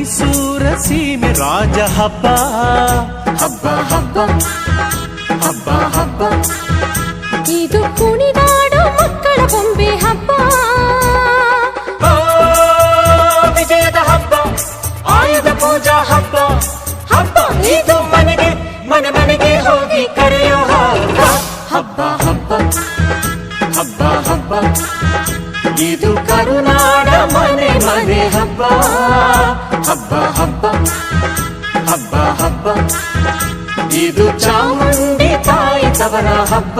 ಮೈಸೂರ ಸೀಮೆ ರಾಜ ಹಬ್ಬ ಹಬ್ಬ ಹಬ್ಬ ಹಬ್ಬ ಹಬ್ಬ ಇದು ಕುಣಿದಾಡೋ ಮಕ್ಕಳ ಬೊಂಬೆ ಹಬ್ಬ ವಿಜಯದ ಹಬ್ಬ ಆಯುಧ ಪೂಜಾ ಹಬ್ಬ ಹಬ್ಬ ಇದು ಮನೆಗೆ ಮನೆ ಮನೆಗೆ ಹೋಗಿ ಕರೆಯೋ ಹಬ್ಬ ಹಬ್ಬ ಹಬ್ಬ ಹಬ್ಬ ಹಬ್ಬ ಇದು ಕರುನಾಡ ಮನೆ ಮನೆ ಹಬ್ಬ ಹಬ್ಬ ಹಬ್ಬ ಹಬ್ಬ ಹಬ್ಬ ಇದು ಚಾಮುಂಡಿ ತಾಯಿ ತವರ ಹಬ್ಬ